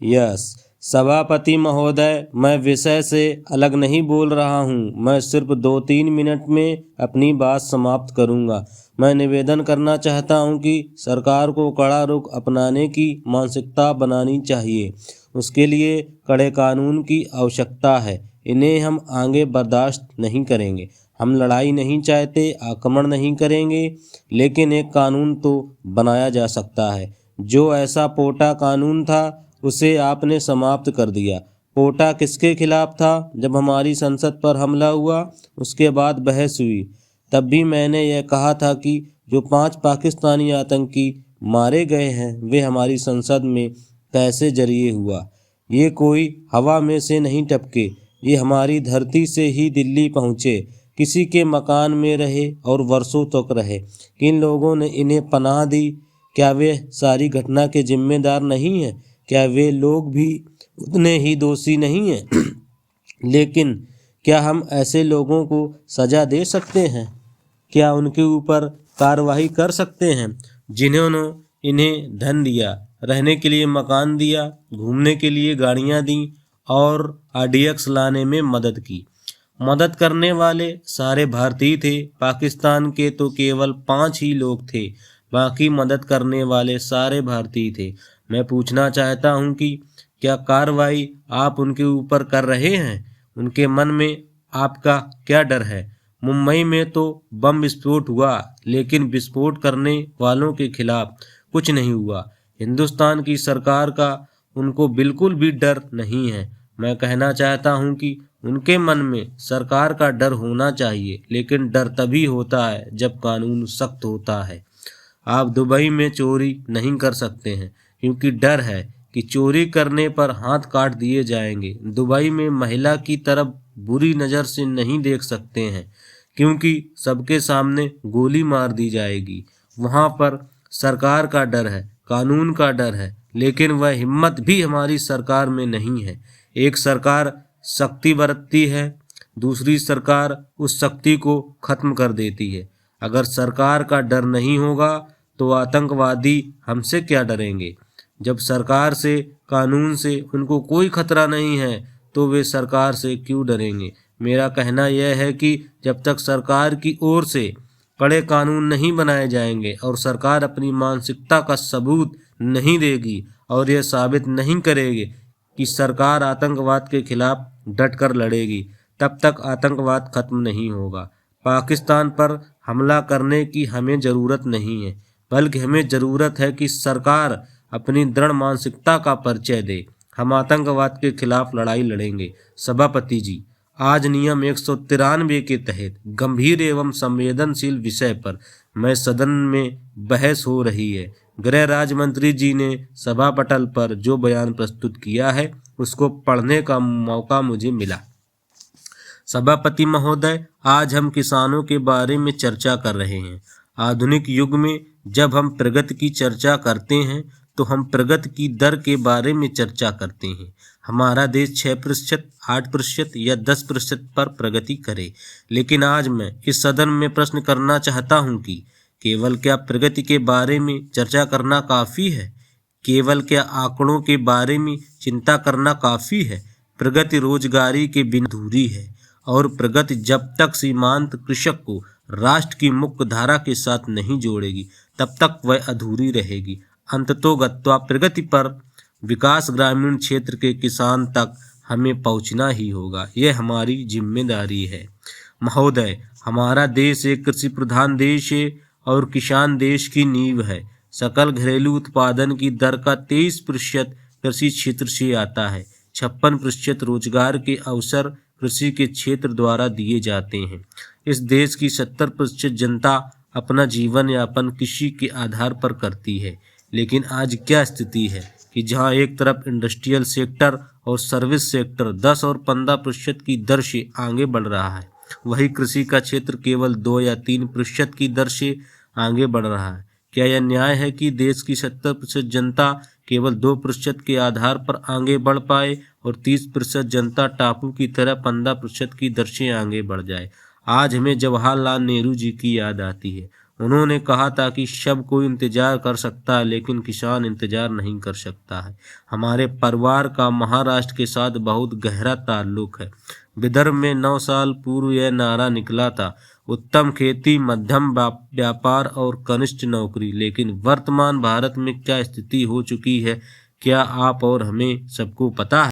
Yes सभापति महोदय, मैं विषय से अलग नहीं बोल रहा हूँ। मैं सिर्फ 2-3 मिनट में अपनी बात समाप्त करूँगा। मैं निवेदन करना चाहता हूँ कि सरकार को कड़ा रुख अपनाने की मानसिकता बनानी चाहिए। उसके लिए कड़े कानून की आवश्यकता है। इन्हें हम आगे बर्दाश्त नहीं करेंगे। हम लड़ाई नहीं चाहते, आक्रमण नहीं करेंगे, लेकिन एक कानून तो बनाया जा सकता है। जो ऐसा पोटा कानून था उसे आपने समाप्त कर दिया। पोटा किसके खिलाफ था? जब हमारी संसद पर हमला हुआ उसके बाद बहस हुई, तब भी मैंने यह कहा था कि जो 5 पाकिस्तानी आतंकी मारे गए हैं वे हमारी संसद में कैसे जरिए हुआ। ये कोई हवा में से नहीं टपके, ये हमारी धरती से ही दिल्ली पहुँचे, किसी के मकान में रहे और वर्षों तक रहे। किन लोगों ने इन्हें पनाह दी? क्या वे सारी घटना के जिम्मेदार नहीं हैं? क्या वे लोग भी उतने ही दोषी नहीं हैं? लेकिन क्या हम ऐसे लोगों को सजा दे सकते हैं? क्या उनके ऊपर कार्रवाई कर सकते हैं जिन्होंने इन्हें धन दिया, रहने के लिए मकान दिया, घूमने के लिए गाड़ियां दी और आरडीएक्स लाने में मदद की? मदद करने वाले सारे भारतीय थे। पाकिस्तान के तो केवल 5 ही लोग थे, बाकी मदद करने वाले सारे भारतीय थे। मैं पूछना चाहता हूं कि क्या कार्रवाई आप उनके ऊपर कर रहे हैं? उनके मन में आपका क्या डर है? मुंबई में तो बम विस्फोट हुआ, लेकिन विस्फोट करने वालों के खिलाफ कुछ नहीं हुआ। हिंदुस्तान की सरकार का उनको बिल्कुल भी डर नहीं है। मैं कहना चाहता हूं कि उनके मन में सरकार का डर होना चाहिए, लेकिन डर तभी होता है जब कानून सख्त होता है। आप दुबई में चोरी नहीं कर सकते हैं क्योंकि डर है कि चोरी करने पर हाथ काट दिए जाएंगे। दुबई में महिला की तरफ बुरी नज़र से नहीं देख सकते हैं क्योंकि सबके सामने गोली मार दी जाएगी। वहाँ पर सरकार का डर है, कानून का डर है, लेकिन वह हिम्मत भी हमारी सरकार में नहीं है। एक सरकार सख्ती बरतती है, दूसरी सरकार उस सख्ती को खत्म कर देती है। अगर सरकार का डर नहीं होगा तो आतंकवादी हमसे क्या डरेंगे? जब सरकार से, कानून से उनको कोई खतरा नहीं है तो वे सरकार से क्यों डरेंगे? मेरा कहना यह है कि जब तक सरकार की ओर से कड़े कानून नहीं बनाए जाएंगे और सरकार अपनी मानसिकता का सबूत नहीं देगी और यह साबित नहीं करेगी कि सरकार आतंकवाद के खिलाफ डटकर लड़ेगी, तब तक आतंकवाद खत्म नहीं होगा। पाकिस्तान पर हमला करने की हमें ज़रूरत नहीं है, बल्कि हमें ज़रूरत है कि सरकार अपनी दृढ़ मानसिकता का परिचय दे। हम आतंकवाद के खिलाफ लड़ाई लड़ेंगे। सभापति जी, आज नियम 193 के तहत गंभीर एवं संवेदनशील विषय पर मैं सदन में बहस हो रही है। गृह राज्य मंत्री जी ने सभा पटल पर जो बयान प्रस्तुत किया है उसको पढ़ने का मौका मुझे मिला। सभापति महोदय, आज हम किसानों के बारे में चर्चा कर रहे हैं। आधुनिक युग में जब हम प्रगति की चर्चा करते हैं तो हम प्रगति की दर के बारे में चर्चा करते हैं। हमारा देश 6%, 8% या 10% पर प्रगति करे, लेकिन आज मैं इस सदन में प्रश्न करना चाहता हूं कि केवल क्या प्रगति के बारे में चर्चा करना काफ़ी है? केवल क्या आंकड़ों के बारे में चिंता करना काफ़ी है? प्रगति रोजगारी के बिना अधूरी है और प्रगति जब तक सीमांत कृषक को राष्ट्र की मुख्य धारा के साथ नहीं जोड़ेगी तब तक वह अधूरी रहेगी। अंततोगत्वा प्रगति पर विकास ग्रामीण क्षेत्र के किसान तक हमें पहुंचना ही होगा। यह हमारी जिम्मेदारी है। महोदय, हमारा देश एक कृषि प्रधान देश है और किसान देश की नींव है। सकल घरेलू उत्पादन की दर का 23% कृषि क्षेत्र से आता है। 56% रोजगार के अवसर कृषि के क्षेत्र द्वारा दिए जाते हैं। इस देश की 70% जनता अपना जीवन यापन कृषि के आधार पर करती है। लेकिन आज क्या स्थिति है कि जहां एक तरफ इंडस्ट्रियल सेक्टर और सर्विस सेक्टर 10 और 15% की दर से आगे बढ़ रहा है, वही कृषि का क्षेत्र केवल 2 या 3% की दर से आगे बढ़ रहा है। क्या यह न्याय है कि देश की 70% जनता केवल 2% के आधार पर आगे बढ़ पाए और 30% जनता टापू की तरह 15% की दर से आगे बढ़ जाए? आज हमें जवाहरलाल नेहरू जी की याद आती है। उन्होंने कहा था कि सब कोई इंतजार कर सकता है लेकिन किसान इंतजार नहीं कर सकता है। हमारे परिवार का महाराष्ट्र के साथ बहुत गहरा ताल्लुक है। विदर्भ में 9 साल पूर्व यह नारा निकला था, उत्तम खेती, मध्यम व्यापार और कनिष्ठ नौकरी। लेकिन वर्तमान भारत में क्या स्थिति हो चुकी है, क्या आप और हमें सबको पता है?